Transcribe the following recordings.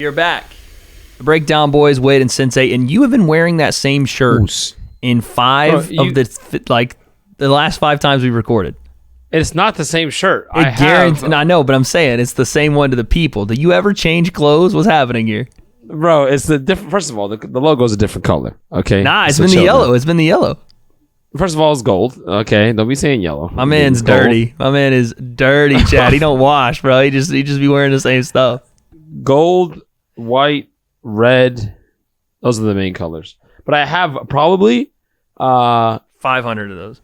You're back. The Breakdown Boys, Wade and Sensei, and you have been wearing that same shirt in the last 5 times we recorded. It's not the same shirt. I know, but I'm saying it's the same one to the people. Do you ever change clothes? What's happening here? Bro, it's the different. First of all, the logo is a different color. Okay. Nah, it's been the yellow. It's been the yellow. First of all, it's gold. Okay, don't be saying yellow. My man's dirty. My man is dirty, Chad. He don't wash, bro. He just be wearing the same stuff. Gold, white, red. Those are the main colors. But I have probably 500 of those.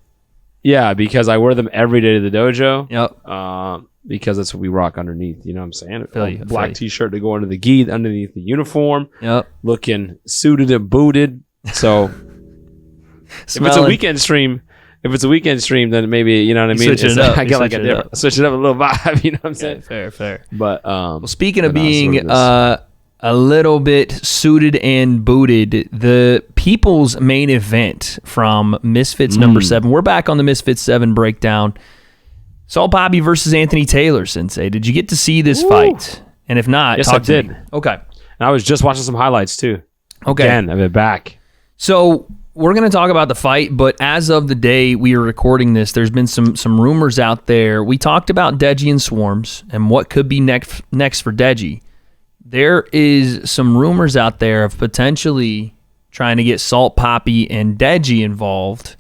Yeah, because I wear them every day to the dojo. Yep. Because that's what we rock underneath. You know what I'm saying? Feel you, black t-shirt to go under the gi, underneath the uniform. Yep. Looking suited and booted. So if it's a weekend stream, then maybe, you know what I mean? Switch it up. I get like a different, switch it up a little vibe. You know what I'm saying? Fair. But well, speaking of being a little bit suited and booted, the People's main event from Misfits number 7. We're back on the Misfits 7 breakdown. Saul Papi versus Anthony Taylor, Sensei. Did you get to see this fight? And if not, yes, talk I to did. me. Okay. And I was just watching some highlights too. Okay. Again, I've been back. So we're going to talk about the fight, but as of the day we are recording this, there's been some rumors out there. We talked about Deji and Swarms and what could be next for Deji. There is some rumors out there of potentially trying to get Salt Papi and Deji involved,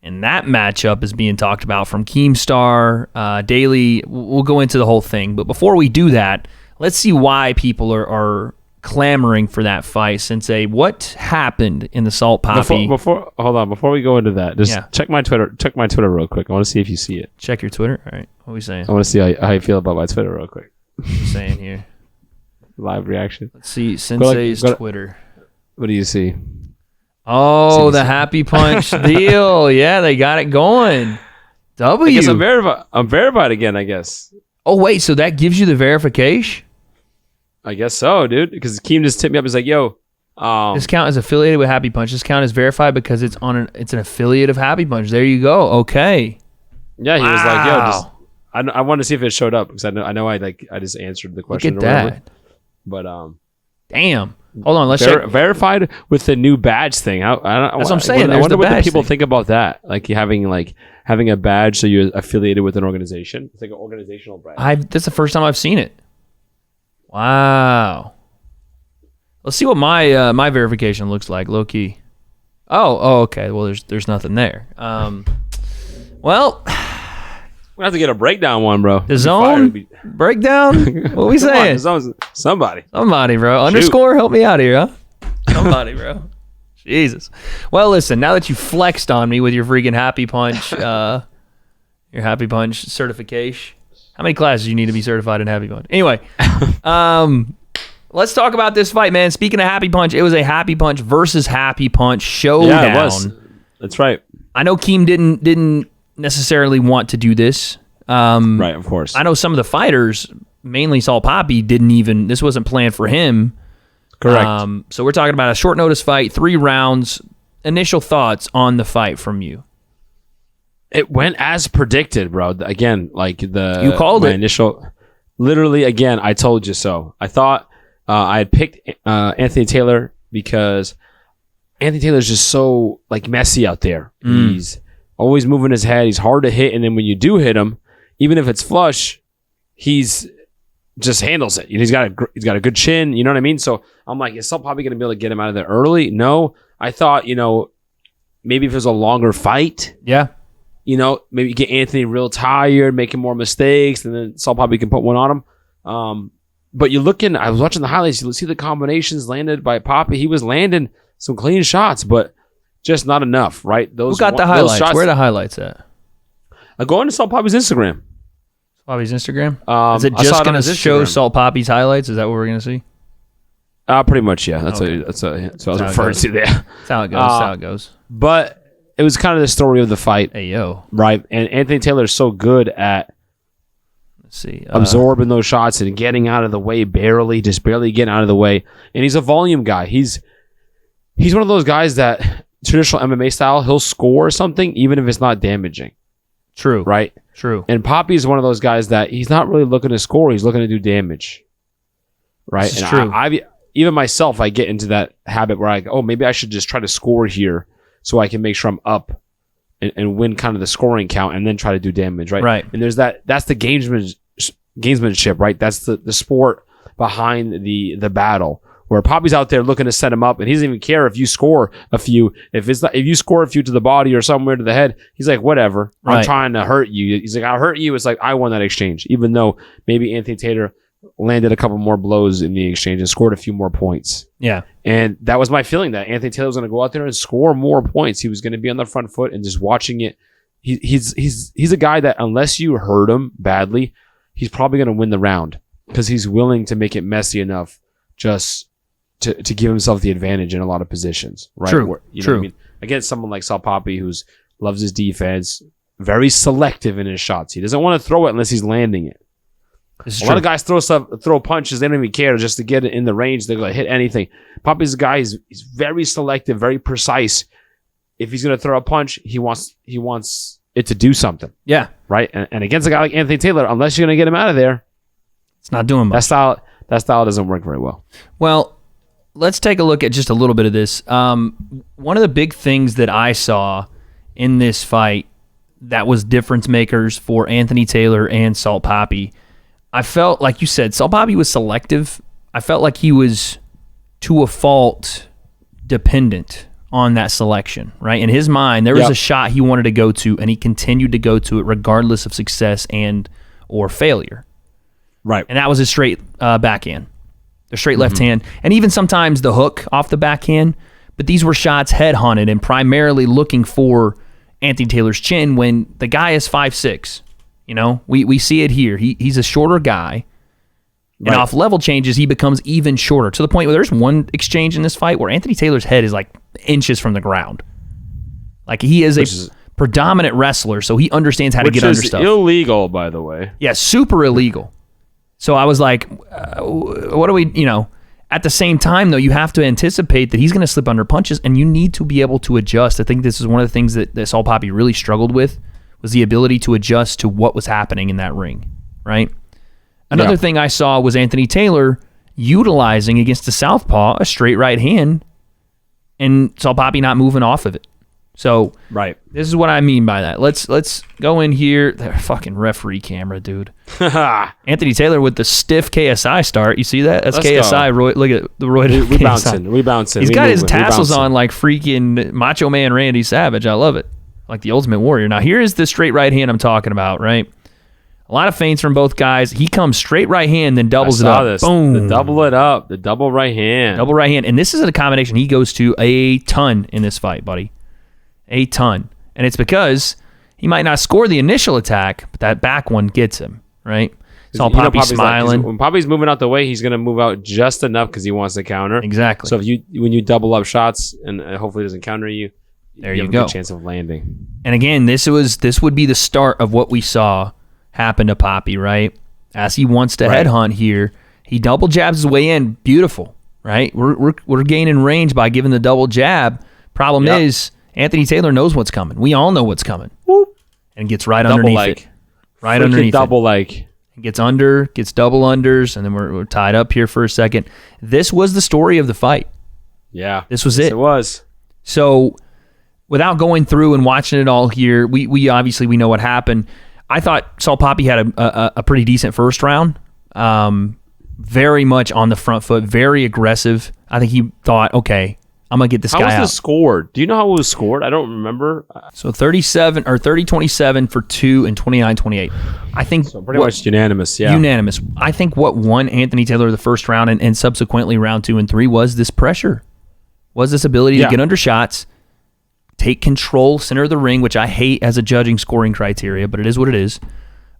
and that matchup is being talked about from Keemstar, Daily. We'll go into the whole thing, but before we do that, let's see why people are clamoring for that fight. Sensei, what happened in the Salt Papi? Before we go into that, just check my Twitter. Check my Twitter real quick. I want to see if you see it. Check your Twitter. All right, what are we saying? I want to see how you feel about my Twitter real quick. What are you saying here? Live reaction. Let's see Sensei's Twitter. What do you see? Oh, the Happy Punch deal. Yeah, they got it going. W. I guess I'm verified again, I guess. Oh, wait, so that gives you the verification? I guess so, dude. Because Keem just tipped me up. He's like, yo. This account is affiliated with Happy Punch. This account is verified because it's an affiliate of Happy Punch. There you go. Okay. Yeah, he was like, yo, I wanted to see if it showed up because I know I just answered the question. Look at that. But damn. Hold on, let's check. Verified with the new badge thing. That's what I'm saying. I wonder what the people think about that. Like having a badge so you're affiliated with an organization. It's like an organizational badge. That's the first time I've seen it. Wow. Let's see what my my verification looks like, low key. Oh, okay. Well, there's nothing there. Well, we have to get a breakdown one, bro. The zone breakdown. What are we saying? The zone's somebody, bro. Underscore, help me out here, huh? Somebody, bro. Jesus. Well, listen. Now that you flexed on me with your freaking Happy Punch, your Happy Punch certification. How many classes do you need to be certified in Happy Punch? Anyway, let's talk about this fight, man. Speaking of Happy Punch, it was a Happy Punch versus Happy Punch showdown. Yeah, it was. That's right. I know Keem didn't necessarily want to do this. Right, of course. I know some of the fighters, mainly Saul Papi, this wasn't planned for him. Correct. So we're talking about a short notice fight, 3 rounds. Initial thoughts on the fight from you? It went as predicted, bro. Again, you called it. Initial, literally, again, I told you so. I thought I had picked Anthony Taylor because Anthony Taylor's just so messy out there. He's always moving his head. He's hard to hit, and then when you do hit him, even if it's flush, he's just handles it. He's got a good chin. You know what I mean? So I'm like, is Saul probably going to be able to get him out of there early? No. I thought, maybe if it was a longer fight, maybe get Anthony real tired, making more mistakes, and then Saul probably can put one on him. But I was watching the highlights. You see the combinations landed by Papi. He was landing some clean shots, but just not enough, right? Who got the highlights? Where are the highlights at? Go into Salt Papi's Instagram. Papi's Instagram? Is it just going to show Salt Papi's highlights? Is that what we're going to see? Pretty much, yeah. That's what I was referring to there. That's how it goes. That's how it goes. But it was kind of the story of the fight. Hey, yo. Right? And Anthony Taylor is so good at absorbing those shots and getting out of the way just barely getting out of the way. And he's a volume guy. He's one of those guys that traditional MMA style, he'll score something even if it's not damaging. True. Right? True. And Papi is one of those guys that he's not really looking to score. He's looking to do damage. right? This is And true. I even myself, I get into that habit where maybe I should just try to score here so I can make sure I'm up and win kind of the scoring count and then try to do damage, right? Right. And there's that's the gamesmanship, right? That's the sport behind the battle, where Papi's out there looking to set him up, and he doesn't even care if you score a few. If you score a few to the body or somewhere to the head, he's like, whatever. I'm Right. trying to hurt you. He's like, I'll hurt you. It's like I won that exchange, even though maybe Anthony Taylor landed a couple more blows in the exchange and scored a few more points. Yeah. And that was my feeling, that Anthony Taylor was going to go out there and score more points. He was going to be on the front foot, and just watching it. He's a guy that unless you hurt him badly, he's probably going to win the round because he's willing to make it messy enough just to give himself the advantage in a lot of positions. Right? True. Where, you know True. what I mean? Against someone like Papi, who's loves his defense, very selective in his shots. He doesn't want to throw it unless he's landing it. This is A true. lot of guys throw punches. They don't even care just to get it in the range. They're going to hit anything. Papi's a guy. He's very selective, very precise. If he's going to throw a punch, he wants it to do something, Yeah. right? And against a guy like Anthony Taylor, unless you're going to get him out of there, It's not doing much. that style doesn't work very well. Well, let's take a look at just a little bit of this. One of the big things that I saw in this fight that was difference makers for Anthony Taylor and Salt Papi, I felt, like you said, Salt Papi was selective. I felt like he was, to a fault, dependent on that selection, right? In his mind, there was Yep. a shot he wanted to go to, and he continued to go to it regardless of success and or failure. Right. And that was his straight backhand, the straight left hand, and even sometimes the hook off the backhand. But these were shots head-hunted and primarily looking for Anthony Taylor's chin when the guy is 5'6". You know, we see it here. He's a shorter guy. And Right. off level changes, he becomes even shorter, to the point where there's one exchange in this fight where Anthony Taylor's head is like inches from the ground. Like, he is a predominant wrestler, so he understands how to get under stuff. Illegal, by the way. Yeah, super illegal. So I was like, what do we, at the same time, though, you have to anticipate that he's going to slip under punches, and you need to be able to adjust. I think this is one of the things that Salt Papi really struggled with, was the ability to adjust to what was happening in that ring, right? Another thing I saw was Anthony Taylor utilizing against the southpaw a straight right hand, and Salt Papi not moving off of it. So Right. this is what I mean by that. Let's go in here. The fucking referee camera, dude. Anthony Taylor with the stiff KSI start. You see that? That's Let's KSI. Roy, look at the Roy. We bouncing. He's got his tassels on like freaking Macho Man Randy Savage. I love it. Like the Ultimate Warrior. Now, here is the straight right hand I'm talking about, right? A lot of feints from both guys. He comes straight right hand, then doubles it up. This. Boom. The double it up. The double right hand. Double right hand. And this is a combination he goes to a ton in this fight, buddy. A ton. And it's because he might not score the initial attack, but that back one gets him, right? It's all Papi smiling. When Papi's moving out the way, he's going to move out just enough because he wants to counter. Exactly. So when you double up shots and hopefully it doesn't counter you, there you you have go. a good chance of landing. And again, this would be the start of what we saw happen to Papi, right? As he wants to headhunt here, he double jabs his way in. Beautiful, right? We're gaining range by giving the double jab. Problem is, Anthony Taylor knows what's coming. We all know what's coming. Whoop. And gets right Double underneath like. it. Right Freaking underneath double it. like. Gets under, gets double unders, and then we're tied up here for a second. This was the story of the fight. Yeah. This was Yes, it. It was. So without going through and watching it all here, we obviously we know what happened. I thought Salt Papi had a pretty decent first round. Very much on the front foot, very aggressive. I think he thought, okay, I'm going to get this How guy was out. this scored? Do you know how it was scored? I don't remember. So 30-27 for 2 and 29-28. I think So pretty much unanimous. Yeah. unanimous. I think what won Anthony Taylor the first round and subsequently round 2 and 3 was this pressure, was this ability to get under shots, take control, center of the ring, which I hate as a judging scoring criteria, but it is what it is,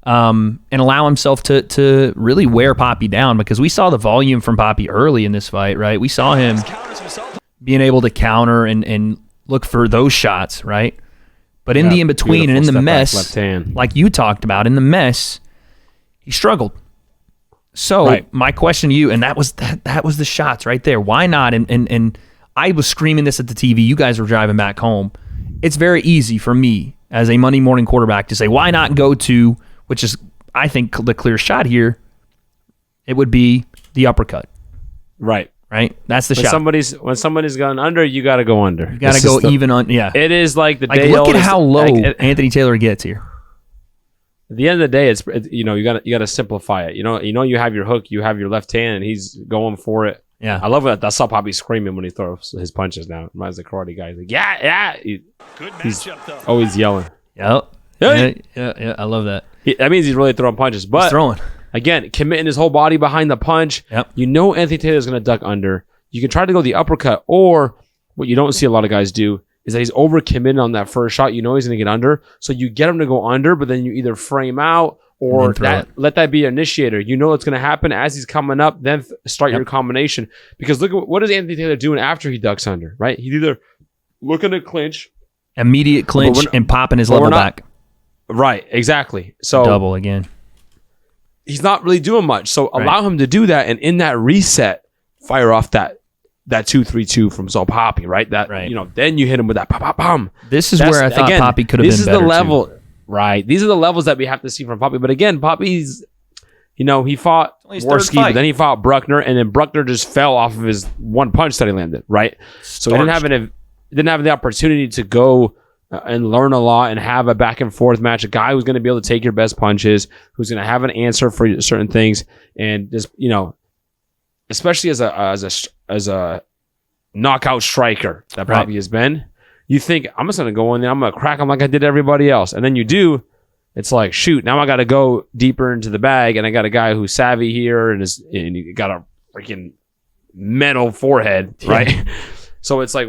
and allow himself to really wear Papi down, because we saw the volume from Papi early in this fight, right? We saw him being able to counter and look for those shots, right? But in the in-between and in the mess, left hand. like you talked about, in the mess, he struggled. So my question to you, and that was the shots right there. Why not? And I was screaming this at the TV. You guys were driving back home. It's very easy for me as a Monday morning quarterback to say, why not go to, which is, I think, the clear shot here, it would be the uppercut. Right. Right? That's the When shot. when somebody's gone under, you got to go under. You got to go even on. Yeah. It is like the Like, day look old. at how low At Anthony Taylor gets here. the end of the day, it's you got to simplify it. You have your hook, you have your left hand, and he's going for it. Yeah. I love that. I saw Papi screaming when he throws his punches now. Reminds the karate guy. He's like, yeah. He's always yelling. Yep. Hey! Yeah. I love that. That means he's really throwing punches. But He's throwing. again, committing his whole body behind the punch. Yep. You know Anthony Taylor's going to duck under. You can try to go the uppercut, or what you don't see a lot of guys do is that he's overcommitted on that first shot. You know he's going to get under, so you get him to go under, but then you either frame out or let that be an initiator. You know what's going to happen as he's coming up, then start your combination. Because look at what is Anthony Taylor doing after he ducks under, right? He's either looking to clinch. Immediate clinch and popping his level back. Right, exactly. So double again. He's not really doing much. So allow him to do that, and in that reset, fire off that 2-3-2 from Papi, right? Then you hit him with that pop, pop, pom. This is where I thought Papi could have been better. This is the level, too. Right? These are the levels that we have to see from Papi. But again, Papi's, he fought Worski, but then he fought Bruckner, and then Bruckner just fell off of his one punch that he landed, right? So he didn't have the opportunity to go and learn a lot and have a back and forth match. A guy who's going to be able to take your best punches, who's going to have an answer for certain things, and just especially as a knockout striker that Papi has been, you think I'm just going to go in there, I'm going to crack him like I did everybody else, and then you do. It's like, shoot, now I got to go deeper into the bag, and I got a guy who's savvy here, and he got a freaking metal forehead, right? So it's like,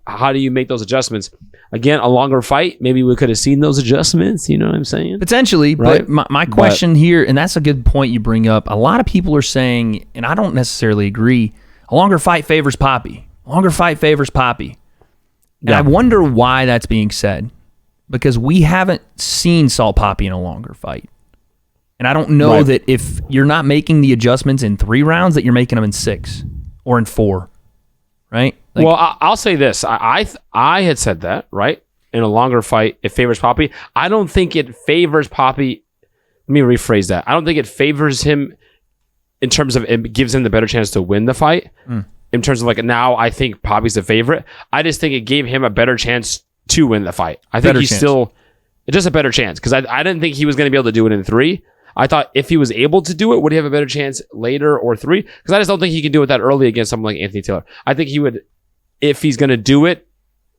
how do you make those adjustments? Again, a longer fight, maybe we could have seen those adjustments, you know what I'm saying? Potentially, right? But my question here, and that's a good point you bring up, a lot of people are saying, and I don't necessarily agree, a longer fight favors Papi. Longer fight favors Papi. And I wonder why that's being said. Because we haven't seen Salt Papi in a longer fight. And I don't know that if you're not making the adjustments in 3 rounds, that you're making them in 6 or in 4. Right? Well, I'll say this. I had said that, right? In a longer fight, it favors Papi. I don't think it favors Papi. Let me rephrase that. I don't think it favors him in terms of it gives him the better chance to win the fight. In terms of now I think Papi's the favorite. I just think it gave him a better chance to win the fight. I think it's just a better chance because I didn't think he was going to be able to do it in 3. I thought if he was able to do it, would he have a better chance later or 3? Because I just don't think he can do it that early against someone like Anthony Taylor. I think he would, if he's going to do it,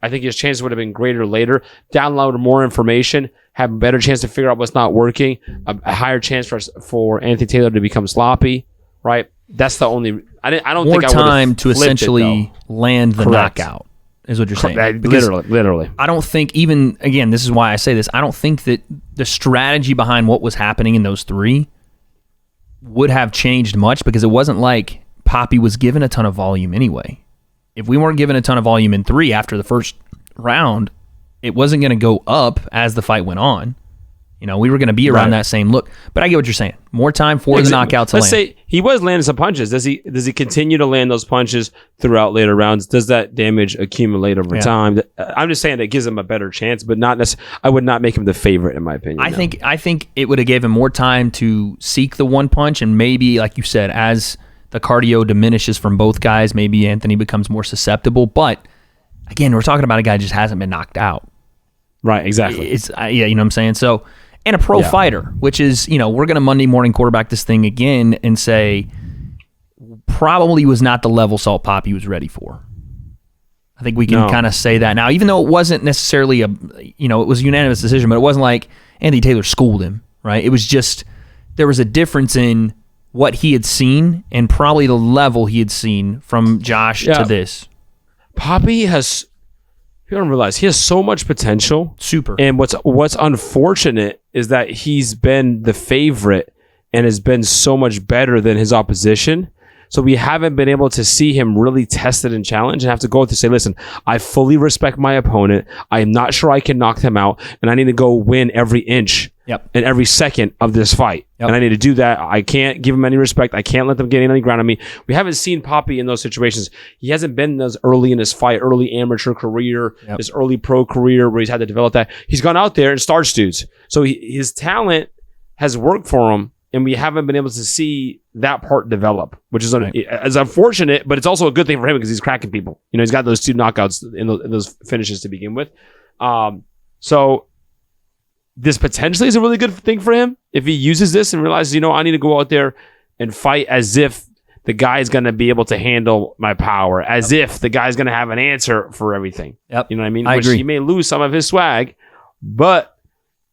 I think his chances would have been greater later. Download more information, have a better chance to figure out what's not working, a higher chance for Anthony Taylor to become sloppy, right? That's the only. I don't think I would have more time to essentially land the knockout. Is what you're saying. Literally. I don't think even, again, this is why I say this, I don't think that the strategy behind what was happening in those 3 would have changed much because it wasn't like Papi was given a ton of volume anyway. If we weren't given a ton of volume in 3 after the first round, it wasn't going to go up as the fight went on. We were going to be around that same look. But I get what you're saying. More time for the knockout to land. Let's say he was landing some punches. Does he continue to land those punches throughout later rounds? Does that damage accumulate over time? I'm just saying it gives him a better chance, but not necessarily. I would not make him the favorite in my opinion. I think it would have gave him more time to seek the one punch, and maybe, like you said, as the cardio diminishes from both guys, maybe Anthony becomes more susceptible. But again, we're talking about a guy who just hasn't been knocked out. Right, exactly. You know what I'm saying? So, and a pro fighter, which is, we're going to Monday morning quarterback this thing again and say probably was not the level Salt Papi was ready for. I think we can kind of say that now, even though it wasn't necessarily it was a unanimous decision, but it wasn't like Anthony Taylor schooled him, right? It was just, there was a difference in what he had seen and probably the level he had seen from Josh to this. Papi has, you don't realize, he has so much potential. Super. And what's unfortunate is that he's been the favorite and has been so much better than his opposition. So we haven't been able to see him really tested and challenged and have to go to say, listen, I fully respect my opponent. I am not sure I can knock him out, and I need to go win every inch and every second of this fight. And I need to do that. I can't give him any respect. I can't let them get any ground on me. We haven't seen Papi in those situations. He hasn't been those early in his fight, early amateur career, his early pro career where he's had to develop that. He's gone out there and starched dudes. So his talent has worked for him. and we haven't been able to see that part develop, which is is unfortunate, but it's also a good thing for him because he's cracking people. You know, he's got those 2 knockouts in those finishes to begin with. So this potentially is a really good thing for him if he uses this and realizes, I need to go out there and fight as if the guy is going to be able to handle my power, as if the guy's going to have an answer for everything. Yep. You know what I mean? I agree. He may lose some of his swag, but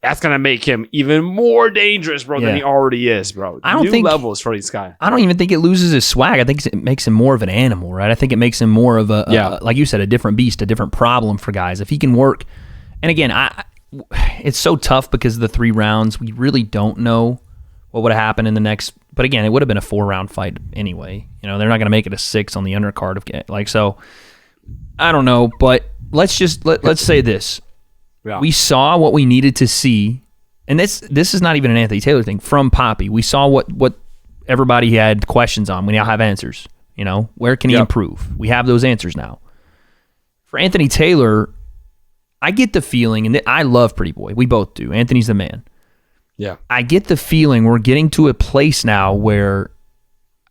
that's going to make him even more dangerous, bro, than he already is, bro. I don't New think levels for this guy. I don't even think it loses his swag. I think it makes him more of an animal, right? I think it makes him more of a like you said, a different beast, a different problem for guys. If he can work, and again, it's so tough because of the 3 rounds. We really don't know what would have happened in the next. But again, it would have been a 4-round fight anyway. They're not going to make it a 6 on the undercard of so. I don't know, but let's say this. Yeah. We saw what we needed to see, and this is not even an Anthony Taylor thing. From Papi, we saw what everybody had questions on. We now have answers. Where can he improve? We have those answers now. For Anthony Taylor, I get the feeling, and I love Pretty Boy. We both do. Anthony's the man. Yeah. I get the feeling we're getting to a place now where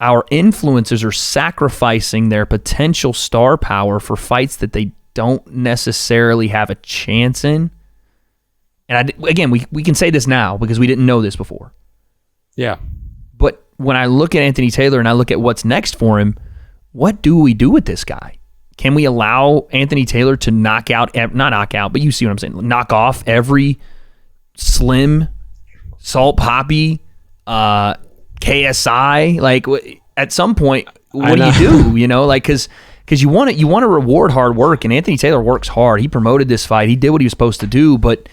our influencers are sacrificing their potential star power for fights that they don't necessarily have a chance in. And again, we can say this now because we didn't know this before. Yeah. But when I look at Anthony Taylor and I look at what's next for him, what do we do with this guy? Can we allow Anthony Taylor to not knock out, but you see what I'm saying, knock off every Slim, Salt Papi, KSI? Like, at some point, what do you do? Because you want to reward hard work, and Anthony Taylor works hard. He promoted this fight. He did what he was supposed to do, but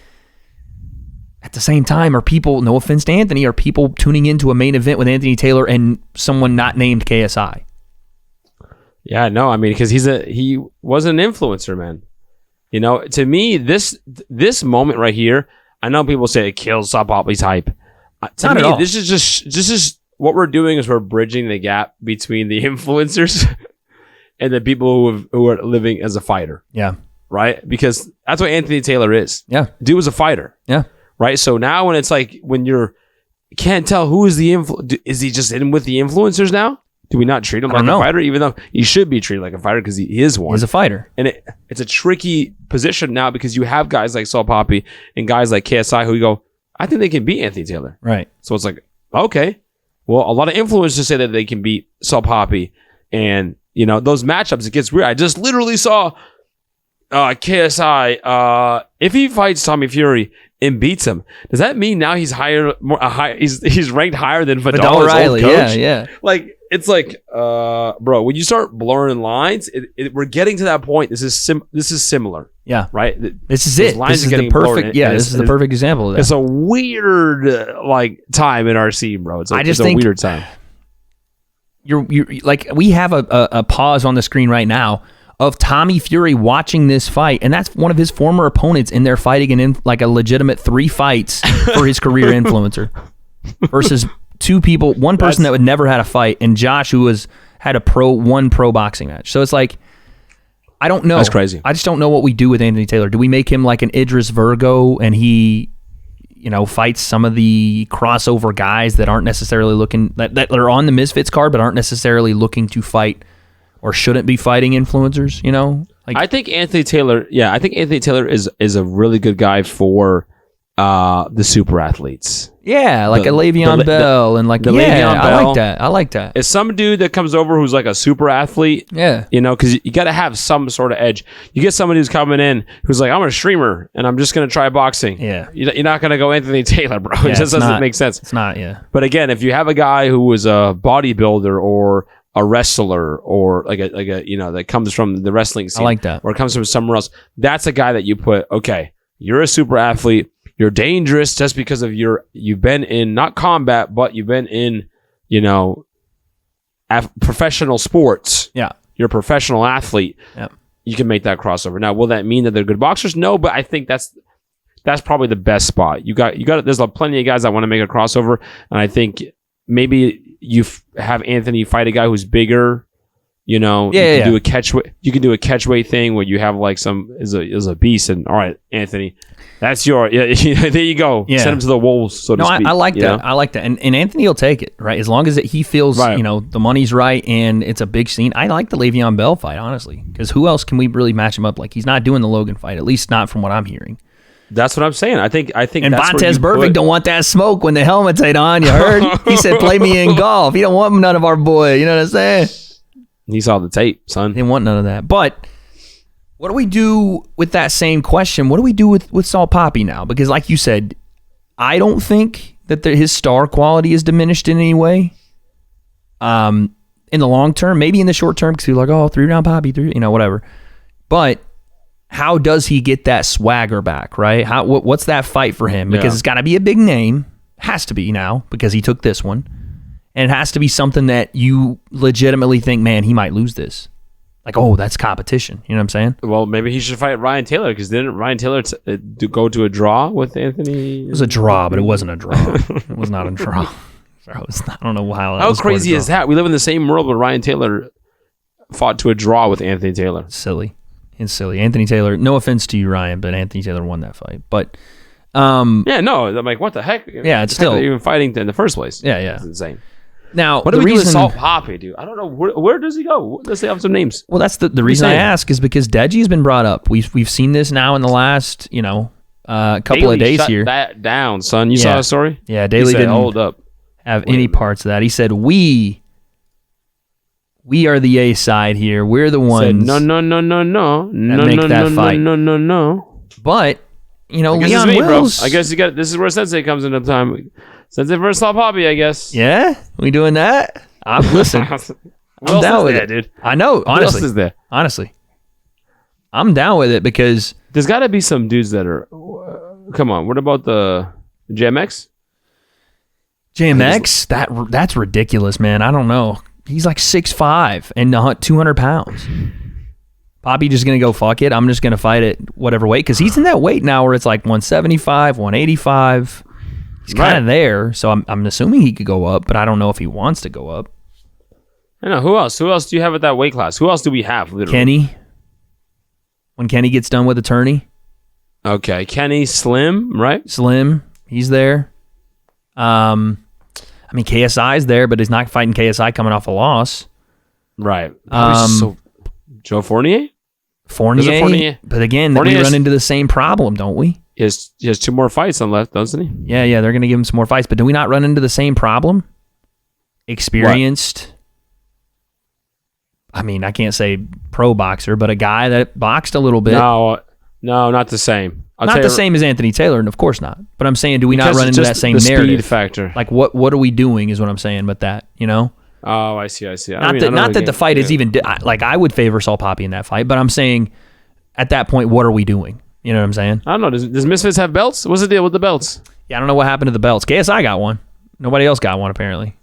at the same time, are people, no offense to Anthony, are people tuning into a main event with Anthony Taylor and someone not named KSI? Yeah, no, I mean, because he was an influencer, man. To me, this moment right here, I know people say it kills Salt Papi's hype. Not at all. This is what we're doing is we're bridging the gap between the influencers and the people who are living as a fighter. Yeah. Right? Because that's what Anthony Taylor is. Yeah. Dude was a fighter. Yeah. Right? So now when it's like, when you can't tell who is the is he just in with the influencers now? Do we not treat him like a fighter? Even though he should be treated like a fighter because he is one. He's a fighter. And it's a tricky position now because you have guys like Salt Papi and guys like KSI who you go, I think they can beat Anthony Taylor. Right. So it's like, okay. Well, a lot of influencers say that they can beat Salt Papi. And, those matchups, it gets weird. I just literally saw KSI, if he fights Tommy Fury and beats him, does that mean now he's he's ranked higher than Vidal O'Reilly? Old coach? Yeah. Like, it's like, bro, when you start blurring lines, we're getting to that point. This is similar. Yeah. Right? This is it. This is the perfect, this is the perfect example of that. It's a weird, time in our scene, bro. It's a weird time. You're like, we have a pause on the screen right now of Tommy Fury watching this fight, and that's one of his former opponents in there fighting in like a legitimate 3 fights for his career influencer versus 2 people, one person that would never had a fight, and Josh, who had one pro boxing match. So it's like, I don't know. That's crazy. I just don't know what we do with Anthony Taylor. Do we make him like an Idris Virgo and he, fights some of the crossover guys that aren't necessarily looking, that are on the Misfits card, but aren't necessarily looking to fight or shouldn't be fighting influencers, Like, I think Anthony Taylor is a really good guy for the super athletes. Yeah, like a Le'Veon Bell and like the Le'Veon Bell. I like that. It's some dude that comes over who's like a super athlete. Yeah. Because you got to have some sort of edge. You get somebody who's coming in who's like, I'm a streamer and I'm just going to try boxing. Yeah. You're not going to go Anthony Taylor, bro. Yeah, it just doesn't make sense. It's not, yeah. But again, if you have a guy who is a bodybuilder or a wrestler or like a that comes from the wrestling scene. I like that. Or comes from somewhere else. That's a guy that you put, okay, you're a super athlete. You're dangerous just because of you've been in not combat, but you've been in, professional sports. Yeah. You're a professional athlete. Yeah. You can make that crossover. Now, will that mean that they're good boxers? No, but I think that's probably the best spot. You got there's plenty of guys that want to make a crossover, and I think maybe you have Anthony fight a guy who's bigger You know, Yeah, you can do a catch. You can do a catch weight thing where you have like some is a beast, and all right, Anthony, that's your there you go. Yeah. Send him to the wolves, so to No, speak. I like you that. know? I like that. And Anthony will take it, right? As long as he feels, Right. the money's right and it's a big scene. I like the Le'Veon Bell fight, honestly, because who else can we really match him up? Like, he's not doing the Logan fight, at least not from what I'm hearing. That's what I'm saying. I think. And that's where Vontaze you Burfict put- don't want that smoke when the helmets ain't on. You heard? He said, "Play me in golf." He don't want none of our boy. You know what I'm saying? He saw the tape, son. They want none of that. But what do we do with that same question? What do we do with Saul Papi now? Because like you said, I don't think that his star quality is diminished in any way. In the long term, maybe in the short term, because you're like, oh, 3-round Papi, whatever. But how does he get that swagger back, right? What's that fight for him? Because it's got to be a big name. Has to be now because he took this one. And it has to be something that you legitimately think, man, he might lose this. Like, oh, that's competition. You know what I'm saying? Well, maybe he should fight Ryan Taylor because didn't Ryan Taylor go to a draw with Anthony? It was a draw, but it wasn't a draw. It was not a draw. I don't know how. How crazy is that? We live in the same world where Ryan Taylor fought to a draw with Anthony Taylor. It's silly. Anthony Taylor, no offense to you, Ryan, but Anthony Taylor won that fight. But yeah, no, I'm like, what the heck? Yeah, it's the fact still that they're even fighting in the first place. Yeah. It's insane. Now, what do we do with Salt Papi, dude? I don't know. Where does he go? Let's say have some names. Well, that's the reason I ask is because Deji's been brought up. We've seen this now in the last couple Daly of days shut here. That down, son. You saw the story? Yeah, Daly didn't hold up. Have any parts of that. He said we are the A side here. We're the ones. Said, no. Make that fight. No. But Leon Wills. I guess you got. This is where Sensei comes into time. Sensei versus Salt Papi, I guess. Yeah, we doing that? Listen, I'm down with it, dude. I know. Who else is there? Honestly, I'm down with it because there's got to be some dudes that are. Come on, what about the JMX? JMX, that's ridiculous, man. I don't know. He's like 6'5" and 200 pounds. Papi just going to go, fuck it. I'm just going to fight it whatever weight. Because he's in that weight now where it's like 175, 185. He's kind of there. So I'm assuming he could go up, but I don't know if he wants to go up. I know. Who else? Who else do you have at that weight class? Who else do we have, literally? Kenny. When Kenny gets done with attorney. Okay. Kenny, Slim, right? Slim. He's there. KSI's there, but he's not fighting KSI coming off a loss. Right. Joe Fournier? Fournier. But again, we run into the same problem, don't we? He has 2 more fights on left, doesn't he? Yeah, they're going to give him some more fights. But do we not run into the same problem? Experienced. What? I can't say pro boxer, but a guy that boxed a little bit. No, not the same. Not the same as Anthony Taylor, and of course not. But I'm saying, do we not run into that same narrative? Speed factor. Like, what are we doing is what I'm saying with that, Oh, I see. Not that the fight is even... like, I would favor Saul Papi in that fight, but I'm saying, at that point, what are we doing? You know what I'm saying? I don't know. Does Misfits have belts? What's the deal with the belts? Yeah, I don't know what happened to the belts. KSI got one. Nobody else got one, apparently.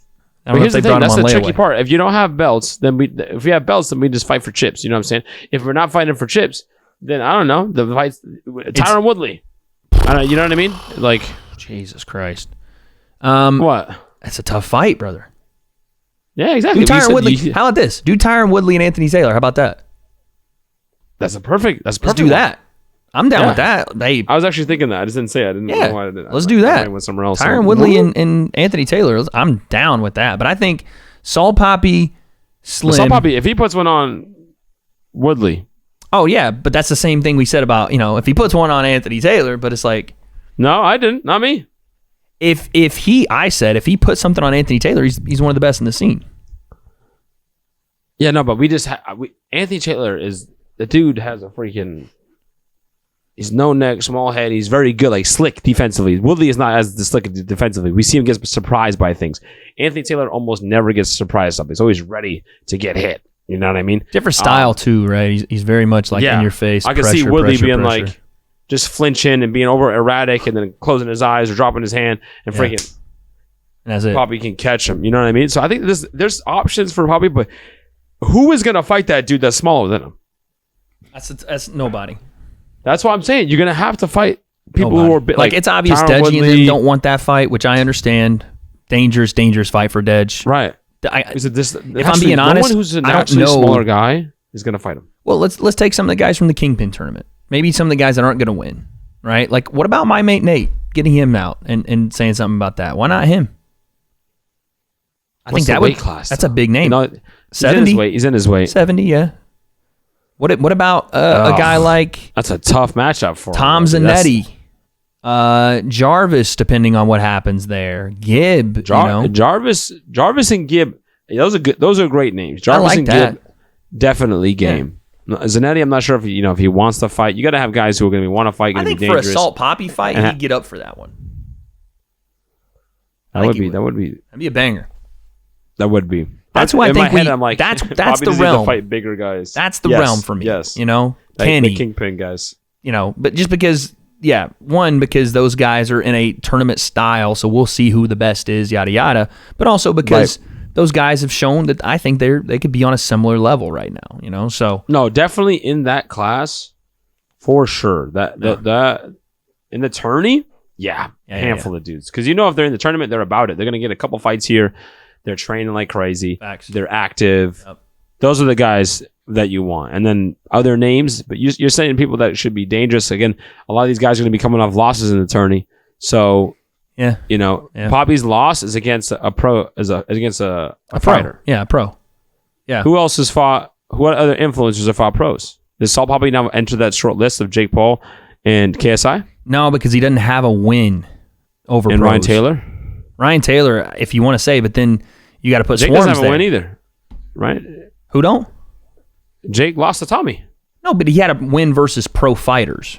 I don't know Here's if they the thing. brought That's him on the tricky layaway. part. If you don't have belts, if we have belts, then we just fight for chips. You know what I'm saying? If we're not fighting for chips, then I don't know. The fights... Tyron Woodley. I don't, you know what I mean? Like... Jesus Christ. What? That's a tough fight, brother. Yeah, exactly. Do Tyron Woodley. How about this? Do Tyron Woodley and Anthony Taylor. How about that? That's perfect. Let's do that. I'm down with that. Hey, I was actually thinking that. I just didn't say it. I didn't know why I didn't. Let's do that. I went somewhere else. Tyron Woodley and Anthony Taylor. I'm down with that. But I think Saul Papi, Slim. Saul Papi, if he puts one on Woodley. Oh, yeah. But that's the same thing we said about, if he puts one on Anthony Taylor, but it's like. No, I didn't. Not me. If he puts something on Anthony Taylor, he's one of the best in the scene. Yeah, no, but we just Anthony Taylor is the dude has a freaking. He's no neck, small head. He's very good, like slick defensively. Woodley is not as slick defensively. We see him get surprised by things. Anthony Taylor almost never gets surprised by something. He's always ready to get hit. You know what I mean? Different style too, right? He's very much like in your face. I can see Woodley being like just flinching and being over erratic and then closing his eyes or dropping his hand and freaking. And that's it. Papi can catch him. You know what I mean? So I think there's options for Papi, but who is gonna fight that dude that's smaller than him? That's nobody. That's what I'm saying. You're gonna have to fight people who are like it's obvious Tyron Deji Woodley. and them don't want that fight, which I understand. Dangerous fight for Dej. Right. If I'm being honest, no one who's a I don't naturally know. smaller guy is going to fight him. Well, let's take some of the guys from the Kingpin tournament. Maybe some of the guys that aren't going to win, right? Like, what about my mate Nate? Getting him out and saying something about that. Why not him? I think that weight class. That's a big name. 70. He's in his weight. 70, yeah. What about a guy like that's a tough matchup for Tom him. Zanetti, Jarvis, depending on what happens there. Gibb, Jarvis and Gibb. Those are great names. Jarvis like and that. Gibb, definitely game. Yeah. Zanetti, I'm not sure if if he wants to fight. You got to have guys who are going to want to fight. I think be for dangerous. a Salt Papi fight, he'd get up for that one. That would be. That'd be a banger. That would be. That's why I think I'm like, that's Bobby the realm. Fight bigger guys. That's the realm for me. Yes, Kenny, the Kingpin guys. But just because, because those guys are in a tournament style, so we'll see who the best is, yada yada. But also because those guys have shown that I think they could be on a similar level right now. So no, definitely in that class, for sure. That in the tourney, handful of dudes. Because if they're in the tournament, they're about it. They're gonna get a couple fights here. They're training like crazy. Facts. They're active. Yep. Those are the guys that you want. And then other names, but you're saying people that should be dangerous. Again, a lot of these guys are going to be coming off losses in the tourney. So, Papi's loss is against a pro, against a fighter. Yeah, a pro. Yeah. Who else has fought? What other influencers have fought pros? Does Salt Papi now enter that short list of Jake Paul and KSI? No, because he doesn't have a win over and pros. Ryan Taylor. Ryan Taylor, if you want to say, but then you got to put Jake Swarms doesn't have there. a win either, right? Who don't? Jake lost to Tommy. No, but he had a win versus pro fighters.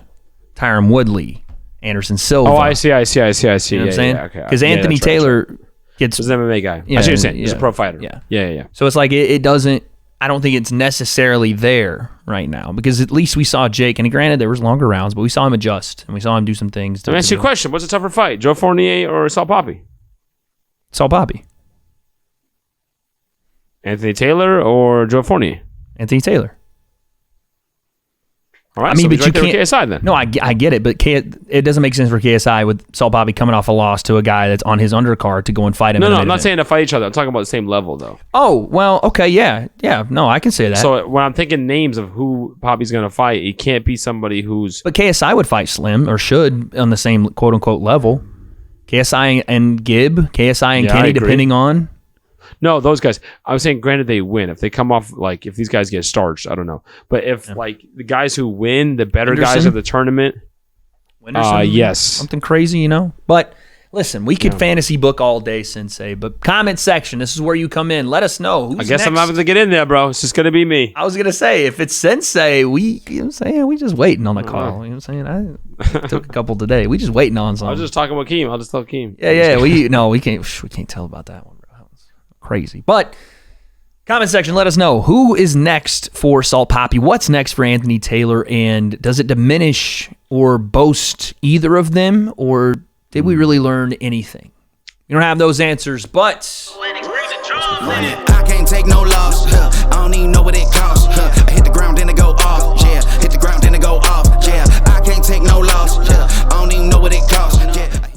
Tyron Woodley, Anderson Silva. Oh, I see. You know what I'm saying? Because Anthony Taylor gets... He's an MMA guy. Yeah, I see what you're saying. He's a pro fighter. Yeah. So it's like it doesn't... I don't think it's necessarily there right now because at least we saw Jake, and granted there was longer rounds, but we saw him adjust and we saw him do some things. Let me ask you a question. What's a tougher fight, Joe Fournier or Salt Papi? Salt Papi. Anthony Taylor or Joe Fournier? Anthony Taylor. All right, so he's right there with KSI then. No, I get it, but it doesn't make sense for KSI with Salt Papi coming off a loss to a guy that's on his undercard to go and fight him. No, I'm not saying to fight each other. I'm talking about the same level, though. Oh, well, okay, yeah. No, I can say that. So when I'm thinking names of who Papi's going to fight, it can't be somebody who's... But KSI would fight Slim, or should, on the same quote-unquote level. KSI and Gibb, KSI and Kenny, depending on... No, those guys. I'm saying, granted, they win. If they come off, if these guys get starched, I don't know. But if, the guys who win, the better guys of the tournament... yes. Something crazy, But, listen, we could fantasy book all day, Sensei. But comment section, this is where you come in. Let us know who's I guess next. I'm having to get in there, bro. It's just going to be me. I was going to say, if it's Sensei, we just waiting on the call. You know what I'm saying? I took a couple today. We just waiting on something. I was just talking with Keem. I'll just tell Keem. Yeah. We can't tell about that one, bro. That was crazy. But comment section, let us know who is next for Salt Papi. What's next for Anthony Taylor, and does it diminish or boast either of them, or did we really learn anything? We don't have those answers, but I can't take no loss. I don't even know what it costs. I hit the ground, then it go